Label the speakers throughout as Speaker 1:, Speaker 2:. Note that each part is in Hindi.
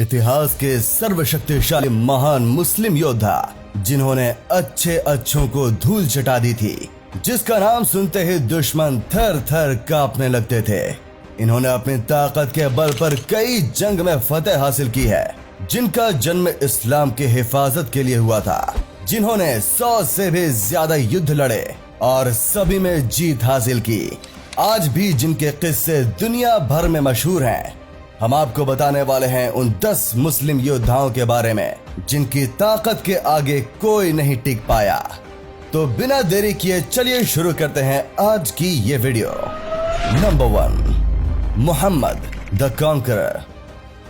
Speaker 1: इतिहास के सर्वशक्तिशाली महान मुस्लिम योद्धा जिन्होंने अच्छे अच्छों को धूल चटा दी थी, जिसका नाम सुनते ही दुश्मन थर थर कांपने लगते थे। इन्होंने अपनी ताकत के बल पर कई जंग में फतेह हासिल की है, जिनका जन्म इस्लाम की हिफाजत के लिए हुआ था, जिन्होंने 100 से भी ज्यादा युद्ध लड़े और सभी में जीत हासिल की। आज भी जिनके किस्से दुनिया भर में मशहूर हैं। हम आपको बताने वाले हैं उन 10 मुस्लिम योद्धाओं के बारे में जिनकी ताकत के आगे कोई नहीं टिक पाया। तो बिना देरी किए चलिए शुरू करते हैं आज की ये video. Number 1, Mohammed the Conqueror.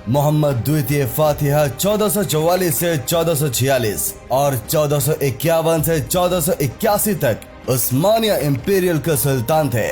Speaker 1: Mohammed द्वितीय फातिहा 1444 से 1446 और 1451 से 1481 तक उस्मानिया इंपीरियल के सुल्तान थे।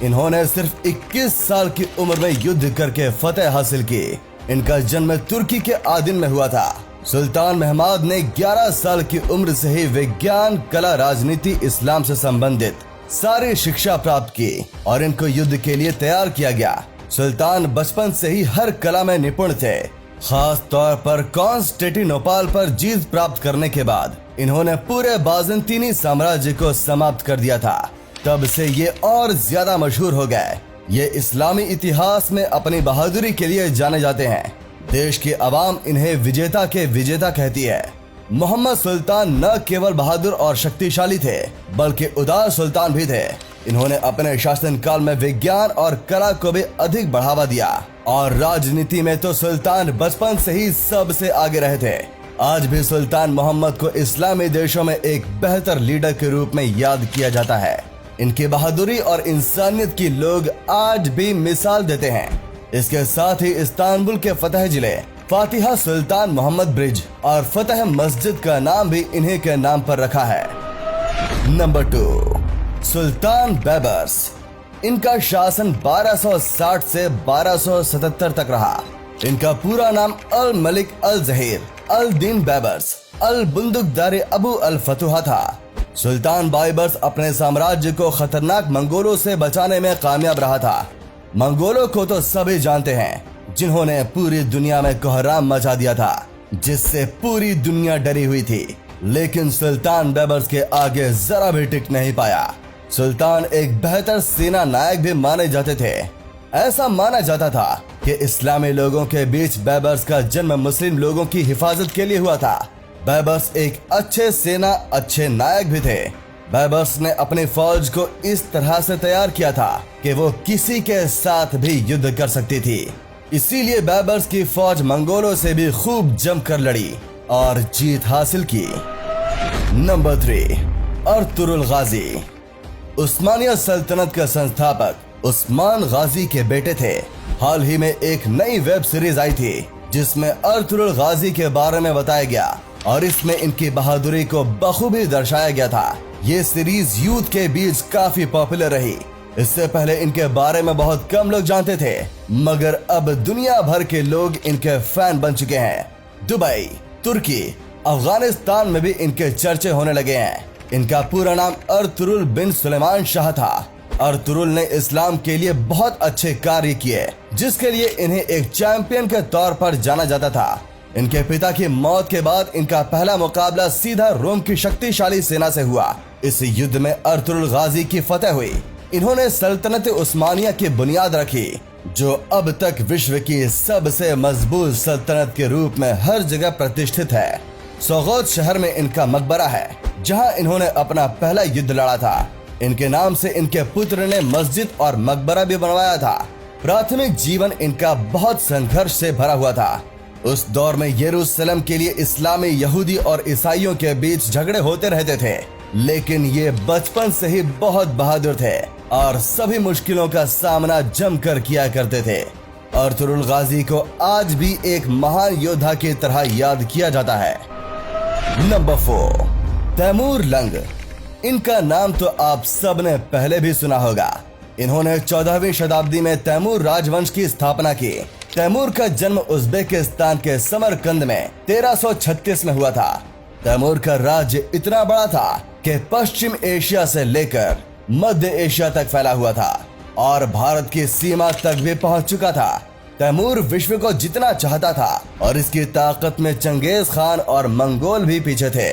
Speaker 1: इन्होंने सिर्फ 21 साल की उम्र में युद्ध करके फतेह हासिल की। इनका जन्म तुर्की के आदिन में हुआ था। सुल्तान महमूद ने 11 साल की उम्र से ही विज्ञान, कला, राजनीति, इस्लाम से संबंधित सारी शिक्षा प्राप्त की और इनको युद्ध के लिए तैयार किया गया। सुल्तान बचपन से ही हर कला में निपुण थे। खास तौर पर कॉन्स्टेंटिनोपल पर जीत प्राप्त करने के बाद इन्होंने पूरे बाज़ंतीनी साम्राज्य को समाप्त कर दिया था। तब से ये और ज्यादा मशहूर हो गए। ये इस्लामी इतिहास में अपनी बहादुरी के लिए जाने जाते हैं। देश की आवाम इन्हें विजेता के विजेता कहती है। मोहम्मद सुल्तान न केवल बहादुर और शक्तिशाली थे, बल्कि उदार सुल्तान भी थे। इन्होंने अपने शासनकाल में विज्ञान और कला को भी अधिक बढ़ावा दिया और राजनीति में तो सुल्तान बचपन से ही सबसे आगे रहे थे। आज भी सुल्तान मोहम्मद को इस्लामी देशों में एक बेहतर लीडर के रूप में याद किया जाता है। इनकी बहादुरी और इंसानियत की लोग आज भी मिसाल देते हैं। इसके साथ ही इस्तांबुल के फतेह जिले, फातिहा सुल्तान मोहम्मद ब्रिज और फतेह मस्जिद का नाम भी इन्हीं के नाम पर रखा है। नंबर 2, सुल्तान बैबर्स। इनका शासन 1260 से 1277 तक रहा। इनका पूरा नाम अल मलिक अल जहीर अल दीन बैबर्स अल बुंदुकदार अबू अल फतुहा था। सुल्तान बाइबर्स अपने साम्राज्य को खतरनाक मंगोलों से बचाने में कामयाब रहा था। मंगोलों को तो सभी जानते हैं, जिन्होंने पूरी दुनिया में कोहराम मचा दिया था, जिससे पूरी दुनिया डरी हुई थी। लेकिन सुल्तान बैबर्स के आगे जरा भी टिक नहीं पाया। सुल्तान एक बेहतर सेना नायक भी माने जाते थे। ऐसा माना जाता था कि इस्लामी लोगों के बीच बैबर्स का जन्म मुस्लिम लोगों की हिफाजत के लिए हुआ था। बैबर्स एक अच्छे सेना, अच्छे नायक भी थे। बैबर्स ने अपनी फौज को इस तरह से तैयार किया था कि वो किसी के साथ भी युद्ध कर सकती थी। इसीलिए बैबर्स की फौज मंगोलों से भी खूब जमकर लड़ी और जीत हासिल की। नंबर 3, अर्तुगरुल गाजी। उस्मानिया सल्तनत के संस्थापक उस्मान गाजी के बेटे थे। हाल ही में एक नई वेब सीरीज आई थी जिसमें अर्तुगरुल गाजी के बारे में बताया गया और इसमें इनकी बहादुरी को बखूबी दर्शाया गया था। ये सीरीज यूथ के बीच काफी पॉपुलर रही। इससे पहले इनके बारे में बहुत कम लोग जानते थे, मगर अब दुनिया भर के लोग इनके फैन बन चुके हैं। दुबई, तुर्की, अफगानिस्तान में भी इनके चर्चे होने लगे हैं। इनका पूरा नाम अर्तुगरुल बिन सुलेमान शाह था। अर्तुगरुल ने इस्लाम के लिए बहुत अच्छे कार्य किए, जिसके लिए इन्हें एक चैंपियन के तौर पर जाना जाता था। इनके पिता की मौत के बाद इनका पहला मुकाबला सीधा रोम की शक्तिशाली सेना से हुआ। इस युद्ध में अर्तुगरुल गाजी की फतेह हुई। इन्होंने सल्तनत उस्मानिया की बुनियाद रखी, जो अब तक विश्व की सबसे मजबूत सल्तनत के रूप में हर जगह प्रतिष्ठित है। सोगोत शहर में इनका मकबरा है, जहां इन्होंने अपना पहला युद्ध लड़ा था। इनके नाम से इनके पुत्र ने मस्जिद और मकबरा भी बनवाया था। प्राथमिक जीवन इनका बहुत संघर्ष से भरा हुआ था। उस दौर में यरूशलेम के लिए इस्लामी, यहूदी और ईसाइयों के बीच झगड़े होते रहते थे, लेकिन ये बचपन से ही बहुत बहादुर थे और सभी मुश्किलों का सामना जमकर किया करते थे। अर्तुगरुल गाजी को आज भी एक महान योद्धा की तरह याद किया जाता है। Number 4, Timur Lang. इनका नाम तो आप सब ने पहले भी सुना होगा। इन्होंने 14वीं शताब्दी में तैमूर राजवंश की स्थापना की। तैमूर का जन्म उज्बेकिस्तान के समरकंद में 1336 में हुआ था। तैमूर का राज्य इतना बड़ा था कि पश्चिम एशिया से लेकर मध्य एशिया तक फैला हुआ था और भारत की सीमा तक भी पहुंच चुका था। तैमूर विश्व को जितना चाहता था और इसकी ताकत में चंगेज खान और मंगोल भी पीछे थे।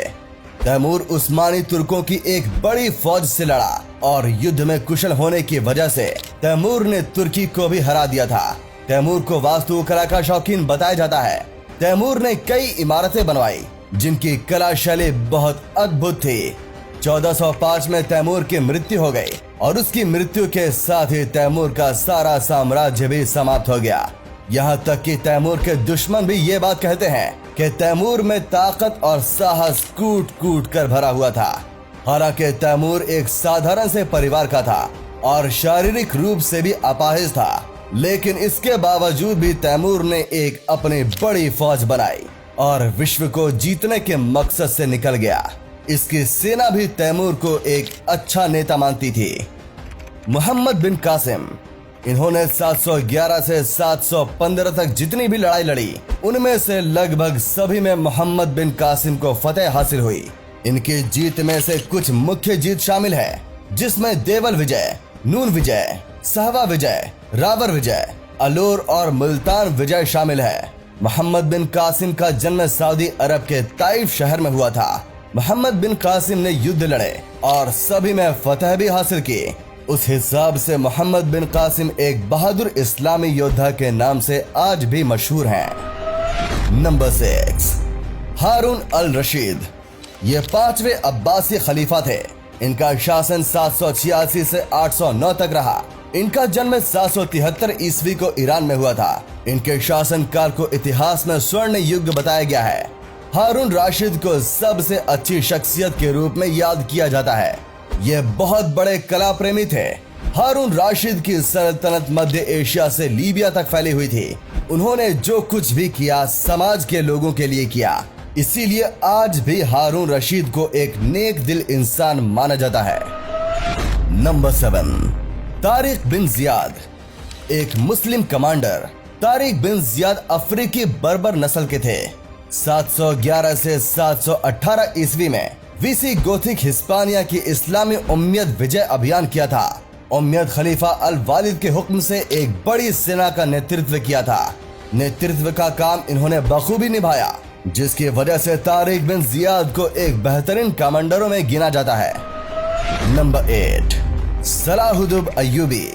Speaker 1: तैमूर उस्मानी तुर्कों की एक बड़ी फौज से लड़ा और युद्ध में कुशल होने की वजह से तैमूर ने तुर्की को भी हरा दिया था। तैमूर को वास्तुकला का शौकीन बताया जाता है। तैमूर ने कई इमारतें बनवाई जिनकी कला शैली बहुत अद्भुत थी। 1405 में तैमूर की मृत्यु हो गई और उसकी मृत्यु के साथ ही तैमूर का सारा साम्राज्य भी समाप्त हो गया। यहाँ तक कि तैमूर के दुश्मन भी ये बात कहते हैं कि तैमूर में ताकत और साहस कूट कूट कर भरा हुआ था। हालांकि तैमूर एक साधारण से परिवार का था और शारीरिक रूप से भी अपाहिज था, लेकिन इसके बावजूद भी तैमूर ने एक अपनी बड़ी फौज बनाई और विश्व को जीतने के मकसद से निकल गया। इसकी सेना भी तैमूर को एक अच्छा नेता मानती थी। मोहम्मद बिन कासिम, इन्होंने 711 से 715 तक जितनी भी लड़ाई लड़ी उनमें से लगभग सभी में मोहम्मद बिन कासिम को फतेह हासिल हुई। इनकी जीत में से कुछ मुख्य जीत शामिल है, जिसमें देवल विजय, नून विजय, सहवा विजय, रावर विजय, अलूर और मुल्तान विजय शामिल है। मोहम्मद बिन कासिम का जन्म सऊदी अरब के ताइफ शहर में हुआ था। मोहम्मद बिन कासिम ने युद्ध लड़े और सभी में फतह भी हासिल की। उस हिसाब से मोहम्मद बिन कासिम एक बहादुर इस्लामी योद्धा के नाम से आज भी मशहूर हैं। नंबर 6, हारून अल रशीद। ये 5वें अब्बासी खलीफा थे। इनका शासन 786 से 809 तक रहा। इनका जन्म 773 ईस्वी को ईरान में हुआ था। इनके शासनकाल को इतिहास में स्वर्ण युग बताया गया है। हारून राशिद को सबसे अच्छी शख्सियत के रूप में याद किया जाता है। ये बहुत बड़े कला प्रेमी थे। हारून राशिद की सल्तनत मध्य एशिया से लीबिया तक फैली हुई थी। उन्होंने जो कुछ भी किया समाज के लोगों के लिए किया, इसीलिए आज भी हारून रशीद को एक नेक दिल इंसान माना जाता है। नंबर 7, तारिक बिन जियाद। एक मुस्लिम कमांडर तारिक बिन जियाद अफ्रीकी बर्बर नस्ल के थे। 711 से 718 ईस्वी में वीसी गोथिक हिस्पानिया की इस्लामी उम्मियत विजय अभियान किया था। उम्मियत खलीफा अल वालिद के हुक्म से एक बड़ी सेना का नेतृत्व किया था। नेतृत्व का काम इन्होंने बखूबी निभाया, जिसकी वजह से तारिक बिन जियाद को एक बेहतरीन कमांडरों में गिना जाता है। Number 8, Salahuddin Ayyubi.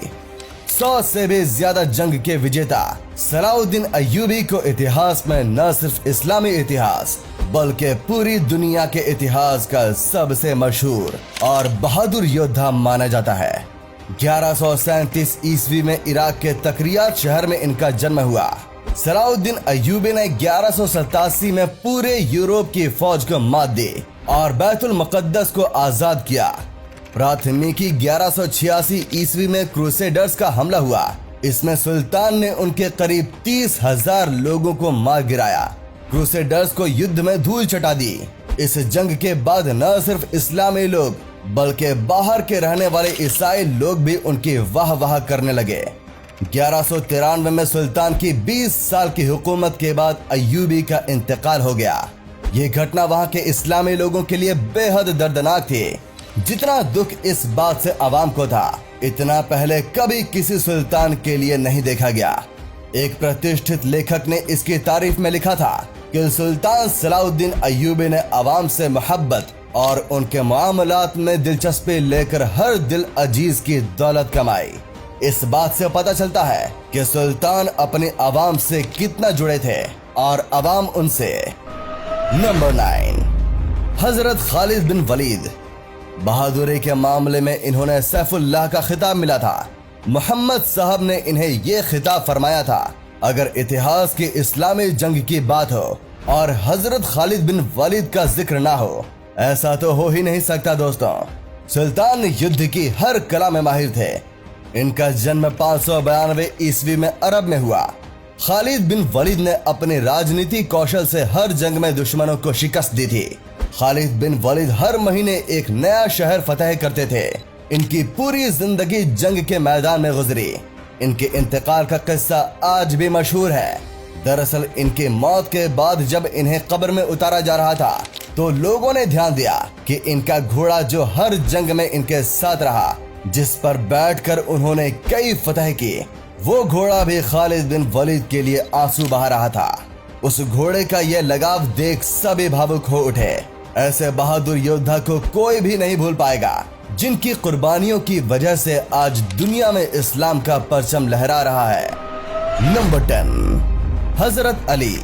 Speaker 1: 100 से भी ज्यादा जंग के विजेता सलाहुद्दीन अय्यूबी को इतिहास में न सिर्फ इस्लामी इतिहास बल्कि पूरी दुनिया के इतिहास का सबसे मशहूर और बहादुर योद्धा माना जाता है। 1137 ईस्वी में इराक के तकरियात शहर में इनका जन्म हुआ। सलाहुद्दीन अय्यूबी ने 1187 में पूरे यूरोप की फौज को मात दी और बैतुल मुकद्दस को आजाद किया। प्राथमिकी 1186 ईस्वी में क्रूसेडर्स का हमला हुआ। इसमें सुल्तान ने उनके करीब 30,000 लोगों को मार गिराया। क्रूसेडर्स को युद्ध में धूल चटा दी। इस जंग के बाद न सिर्फ इस्लामी लोग बल्कि बाहर के रहने वाले ईसाई लोग भी उनकी वाह वाह करने लगे। 1193 में सुल्तान की 20 साल की हुकूमत के बाद अय्यूबी का इंतकाल हो गया। ये घटना वहां के इस्लामी लोगों के लिए बेहद दर्दनाक थी। जितना दुख इस बात से आवाम को था, इतना पहले कभी किसी सुल्तान के लिए नहीं देखा गया। एक प्रतिष्ठित लेखक ने इसकी तारीफ में लिखा था कि सुल्तान सलाहुद्दीन अय्यूबी ने आवाम से मोहब्बत और उनके मामलात में दिलचस्पी लेकर हर दिल अजीज की दौलत कमाई। इस बात से पता चलता है कि सुल्तान अपने आवाम से कितना जुड़े थे और आवाम उनसे। नंबर 9, हजरत खालिद बिन वलीद। बहादुरी के मामले में इन्होंने सैफुल्लाह का खिताब मिला था। मोहम्मद साहब ने इन्हें ये खिताब फरमाया था, अगर इतिहास की इस्लामी जंग की बात हो और हजरत खालिद बिन वलीद का जिक्र ना हो, ऐसा तो हो ही नहीं सकता। दोस्तों, सुल्तान युद्ध की हर कला में माहिर थे। इनका जन्म 592 ईस्वी में अरब में हुआ। खालिद बिन वलीद ने अपने राजनीति कौशल से हर जंग में दुश्मनों को शिकस्त दी थी। खालिद बिन वलीद हर महीने एक नया शहर फतह करते थे। इनकी पूरी जिंदगी जंग के मैदान में गुजरी। इनके इंतकाल का किस्सा आज भी मशहूर है। दरअसल इनकी मौत के बाद जब इन्हें कब्र में उतारा जा रहा था, तो लोगों ने ध्यान दिया कि इनका घोड़ा जो हर जंग में इनके साथ रहा, जिस पर बैठकर उन्होंने कई फतह की, वो घोड़ा भी खालिद बिन वलीद के लिए आंसू बहा रहा था। उस घोड़े का यह लगाव देख सभी भावुक हो उठे। ऐसे बहादुर योद्धा को कोई भी नहीं भूल पाएगा, जिनकी कुर्बानियों की वजह से आज दुनिया में इस्लाम का परचम लहरा रहा है। नंबर 10, हजरत अली।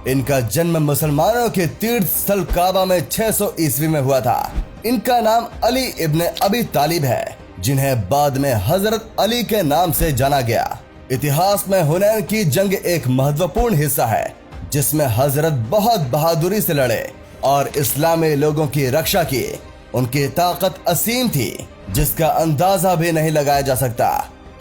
Speaker 1: इनका जन्म मुसलमानों के तीर्थ स्थल काबा में 600 ईस्वी में हुआ था। इनका नाम अली इब्ने अबी तालिब है, जिन्हें बाद में हजरत अली के नाम से जाना गया। इतिहास में हुनैन की जंग एक महत्वपूर्ण हिस्सा है, जिसमें हजरत बहुत बहादुरी से लड़े और इस्लामी लोगों की रक्षा की। उनकी ताकत असीम थी, जिसका अंदाजा भी नहीं लगाया जा सकता।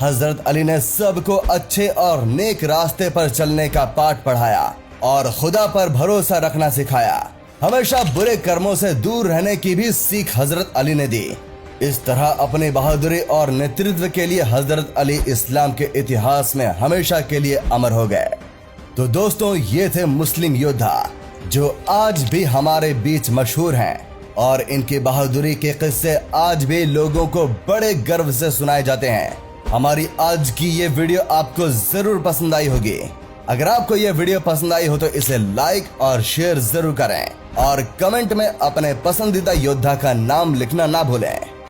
Speaker 1: हजरत अली ने सबको अच्छे और नेक रास्ते पर चलने का पाठ पढ़ाया और खुदा पर भरोसा रखना सिखाया। हमेशा बुरे कर्मों से दूर रहने की भी सीख हजरत अली ने दी। इस तरह अपनी बहादुरी और नेतृत्व के लिए हजरत अली इस्लाम के इतिहास में हमेशा के लिए अमर हो गए। तो दोस्तों, ये थे मुस्लिम योद्धा जो आज भी हमारे बीच मशहूर हैं और इनकी बहादुरी के किस्से आज भी लोगों को बड़े गर्व से सुनाए जाते हैं। हमारी आज की ये वीडियो आपको जरूर पसंद आई होगी। अगर आपको ये वीडियो पसंद आई हो तो इसे लाइक और शेयर जरूर करें और कमेंट में अपने पसंदीदा योद्धा का नाम लिखना ना भूलें।